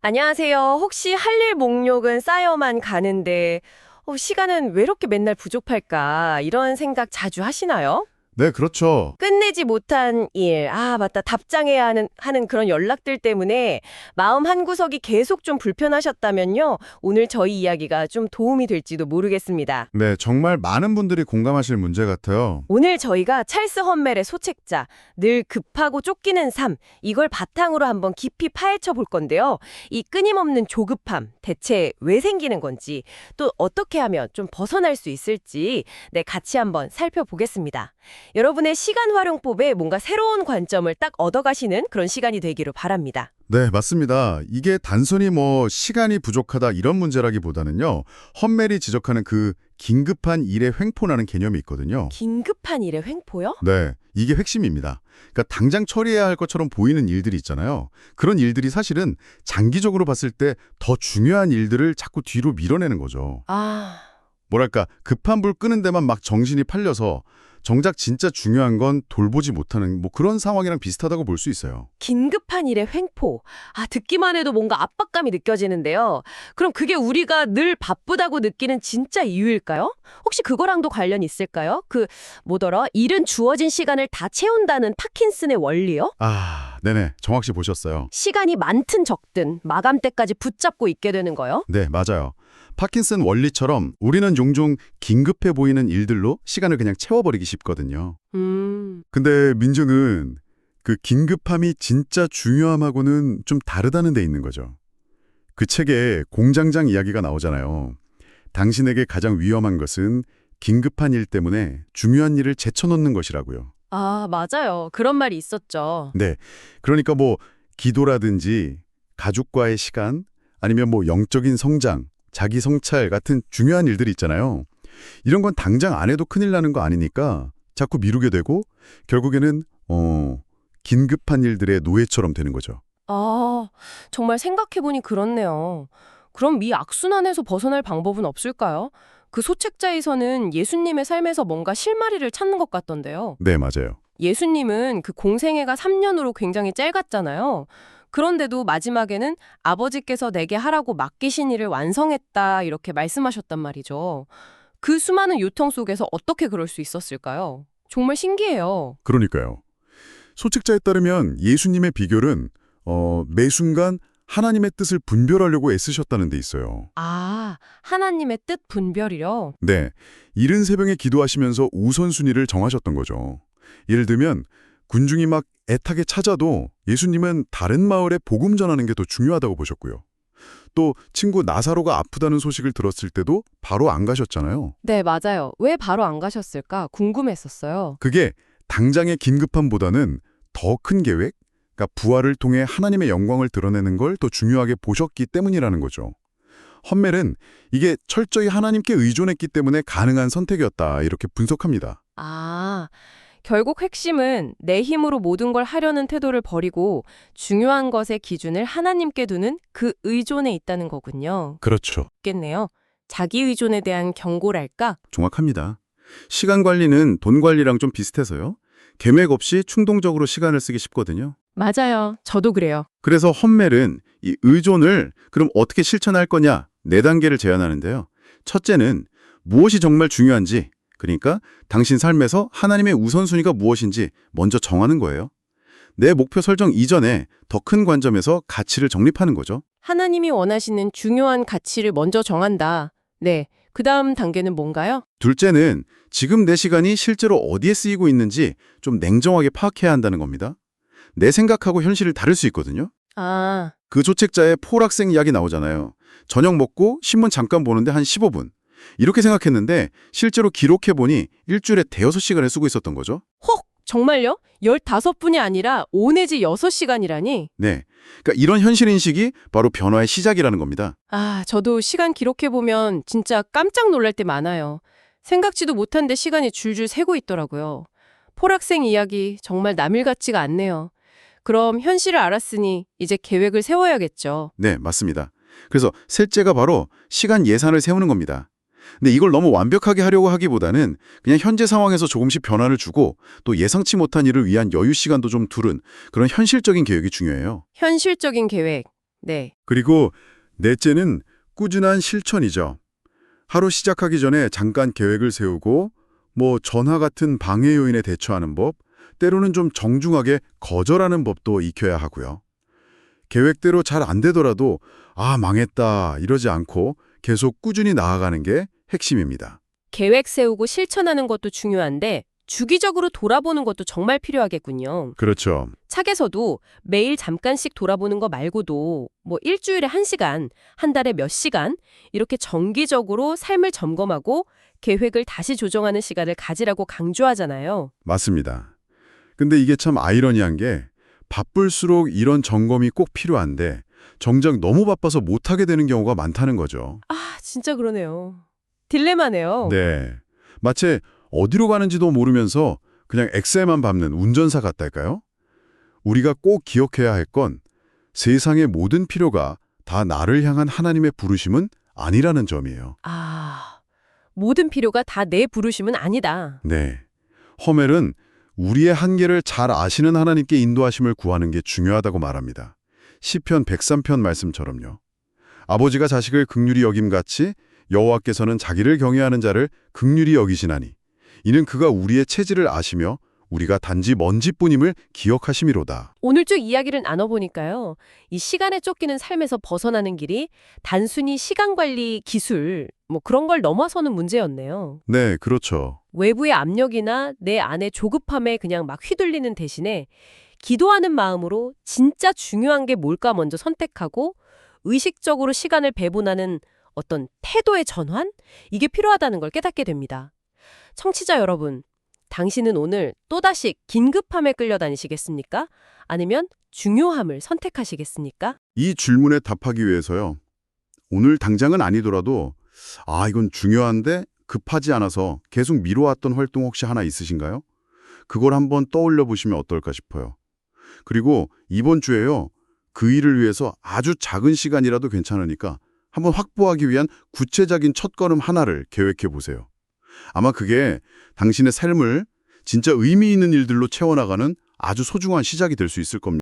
안녕하세요. 혹시 할 일 목록은 쌓여만 가는데 시간은 왜 이렇게 맨날 부족할까? 이런 생각 자주 하시나요? 네, 그렇죠. 끝내지 못한 일, 맞다, 답장해야 하는 그런 연락들 때문에 마음 한구석이 계속 좀 불편하셨다면요. 오늘 저희 이야기가 좀 도움이 될지도 모르겠습니다. 네, 정말 많은 분들이 공감하실 문제 같아요. 오늘 저희가 찰스 헌멜의 소책자, 늘 급하고 쫓기는 삶, 이걸 바탕으로 한번 깊이 파헤쳐 볼 건데요. 이 끊임없는 조급함, 대체 왜 생기는 건지, 또 어떻게 하면 좀 벗어날 수 있을지, 같이 한번 살펴보겠습니다. 여러분의 시간 활용법에 뭔가 새로운 관점을 딱 얻어가시는 그런 시간이 되기를 바랍니다. 네, 맞습니다. 이게 단순히 시간이 부족하다 이런 문제라기보다는요. 헛멜이 지적하는 그 긴급한 일의 횡포라는 개념이 있거든요. 긴급한 일의 횡포요? 네, 이게 핵심입니다. 그러니까 당장 처리해야 할 것처럼 보이는 일들이 있잖아요. 그런 일들이 사실은 장기적으로 봤을 때 더 중요한 일들을 자꾸 뒤로 밀어내는 거죠. 뭐랄까, 급한 불 끄는 데만 막 정신이 팔려서 정작 진짜 중요한 건 돌보지 못하는 그런 상황이랑 비슷하다고 볼 수 있어요. 긴급한 일의 횡포. 듣기만 해도 뭔가 압박감이 느껴지는데요. 그럼 그게 우리가 늘 바쁘다고 느끼는 진짜 이유일까요? 혹시 그거랑도 관련 있을까요? 뭐더라? 일은 주어진 시간을 다 채운다는 파킨슨의 원리요? 네네. 정확히 보셨어요. 시간이 많든 적든 마감 때까지 붙잡고 있게 되는 거요? 네, 맞아요. 파킨슨 원리처럼 우리는 종종 긴급해 보이는 일들로 시간을 그냥 채워버리기 쉽거든요. 근데 민주는 그 긴급함이 진짜 중요함하고는 좀 다르다는 데 있는 거죠. 그 책에 공장장 이야기가 나오잖아요. 당신에게 가장 위험한 것은 긴급한 일 때문에 중요한 일을 제쳐놓는 것이라고요. 맞아요. 그런 말이 있었죠. 네, 그러니까 기도라든지 가족과의 시간 아니면 영적인 성장, 자기 성찰 같은 중요한 일들이 있잖아요. 이런 건 당장 안 해도 큰일 나는 거 아니니까 자꾸 미루게 되고 결국에는 긴급한 일들의 노예처럼 되는 거죠. 정말 생각해보니 그렇네요. 그럼 이 악순환에서 벗어날 방법은 없을까요? 그 소책자에서는 예수님의 삶에서 뭔가 실마리를 찾는 것 같던데요. 네, 맞아요. 예수님은 그 공생애가 3년으로 굉장히 짧았잖아요. 그런데도 마지막에는 아버지께서 내게 하라고 맡기신 일을 완성했다 이렇게 말씀하셨단 말이죠. 그 수많은 요청 속에서 어떻게 그럴 수 있었을까요? 정말 신기해요. 그러니까요. 소책자에 따르면 예수님의 비결은 매 순간 하나님의 뜻을 분별하려고 애쓰셨다는 데 있어요. 하나님의 뜻 분별이요? 네, 이른 새벽에 기도하시면서 우선순위를 정하셨던 거죠. 예를 들면 군중이 막 애타게 찾아도 예수님은 다른 마을에 복음 전하는 게 더 중요하다고 보셨고요. 또 친구 나사로가 아프다는 소식을 들었을 때도 바로 안 가셨잖아요. 네, 맞아요. 왜 바로 안 가셨을까 궁금했었어요. 그게 당장의 긴급함보다는 더 큰 계획, 그러니까 부활을 통해 하나님의 영광을 드러내는 걸 더 중요하게 보셨기 때문이라는 거죠. 헛멜은 이게 철저히 하나님께 의존했기 때문에 가능한 선택이었다 이렇게 분석합니다. 결국 핵심은 내 힘으로 모든 걸 하려는 태도를 버리고 중요한 것의 기준을 하나님께 두는 그 의존에 있다는 거군요. 그렇죠. 있겠네요. 자기 의존에 대한 경고랄까? 정확합니다. 시간 관리는 돈 관리랑 좀 비슷해서요. 계획 없이 충동적으로 시간을 쓰기 쉽거든요. 맞아요. 저도 그래요. 그래서 헛멜은 이 의존을 그럼 어떻게 실천할 거냐 4단계를 제안하는데요. 첫째는 무엇이 정말 중요한지, 그러니까 당신 삶에서 하나님의 우선순위가 무엇인지 먼저 정하는 거예요. 내 목표 설정 이전에 더 큰 관점에서 가치를 정립하는 거죠. 하나님이 원하시는 중요한 가치를 먼저 정한다. 네. 그 다음 단계는 뭔가요? 둘째는 지금 내 시간이 실제로 어디에 쓰이고 있는지 좀 냉정하게 파악해야 한다는 겁니다. 내 생각하고 현실을 다를 수 있거든요. 그 조책자의 폴학생 이야기 나오잖아요. 저녁 먹고 신문 잠깐 보는데 한 15분. 이렇게 생각했는데 실제로 기록해보니 일주일에 대여섯 시간을 쓰고 있었던 거죠. 정말요? 15분이 아니라 5 내지 6시간이라니? 네, 그러니까 이런 현실인식이 바로 변화의 시작이라는 겁니다. 저도 시간 기록해보면 진짜 깜짝 놀랄 때 많아요. 생각지도 못한 데 시간이 줄줄 새고 있더라고요. 폴학생 이야기 정말 남일 같지가 않네요. 그럼 현실을 알았으니 이제 계획을 세워야겠죠. 네, 맞습니다. 그래서 셋째가 바로 시간 예산을 세우는 겁니다. 근데 이걸 너무 완벽하게 하려고 하기보다는 그냥 현재 상황에서 조금씩 변화를 주고 또 예상치 못한 일을 위한 여유 시간도 좀 두른 그런 현실적인 계획이 중요해요. 현실적인 계획. 네. 그리고 넷째는 꾸준한 실천이죠. 하루 시작하기 전에 잠깐 계획을 세우고 전화 같은 방해 요인에 대처하는 법, 때로는 좀 정중하게 거절하는 법도 익혀야 하고요. 계획대로 잘 안 되더라도 망했다 이러지 않고 계속 꾸준히 나아가는 게 핵심입니다. 계획 세우고 실천하는 것도 중요한데 주기적으로 돌아보는 것도 정말 필요하겠군요. 그렇죠. 책에서도 매일 잠깐씩 돌아보는 거 말고도 일주일에 1시간, 한 달에 몇 시간 이렇게 정기적으로 삶을 점검하고 계획을 다시 조정하는 시간을 가지라고 강조하잖아요. 맞습니다. 근데 이게 참 아이러니한 게 바쁠수록 이런 점검이 꼭 필요한데 정작 너무 바빠서 못하게 되는 경우가 많다는 거죠. 진짜 그러네요. 딜레마네요. 네. 마치 어디로 가는지도 모르면서 그냥 엑셀만 밟는 운전사 같달까요? 우리가 꼭 기억해야 할 건 세상의 모든 필요가 다 나를 향한 하나님의 부르심은 아니라는 점이에요. 모든 필요가 다 내 부르심은 아니다. 네. 허멜은 우리의 한계를 잘 아시는 하나님께 인도하심을 구하는 게 중요하다고 말합니다. 시편 103편 말씀처럼요. 아버지가 자식을 긍휼히 여김같이 여호와께서는 자기를 경외하는 자를 긍휼히 여기시나니 이는 그가 우리의 체질을 아시며 우리가 단지 먼지뿐임을 기억하심이로다. 오늘 쭉 이야기를 나눠보니까요. 이 시간에 쫓기는 삶에서 벗어나는 길이 단순히 시간관리 기술 그런 걸 넘어서는 문제였네요. 네, 그렇죠. 외부의 압력이나 내 안의 조급함에 그냥 막 휘둘리는 대신에 기도하는 마음으로 진짜 중요한 게 뭘까 먼저 선택하고 의식적으로 시간을 배분하는 어떤 태도의 전환? 이게 필요하다는 걸 깨닫게 됩니다. 청취자 여러분, 당신은 오늘 또다시 긴급함에 끌려다니시겠습니까? 아니면 중요함을 선택하시겠습니까? 이 질문에 답하기 위해서요. 오늘 당장은 아니더라도 이건 중요한데 급하지 않아서 계속 미뤄왔던 활동 혹시 하나 있으신가요? 그걸 한번 떠올려 보시면 어떨까 싶어요. 그리고 이번 주에요. 그 일을 위해서 아주 작은 시간이라도 괜찮으니까 한번 확보하기 위한 구체적인 첫걸음 하나를 계획해 보세요. 아마 그게 당신의 삶을 진짜 의미 있는 일들로 채워나가는 아주 소중한 시작이 될 수 있을 겁니다.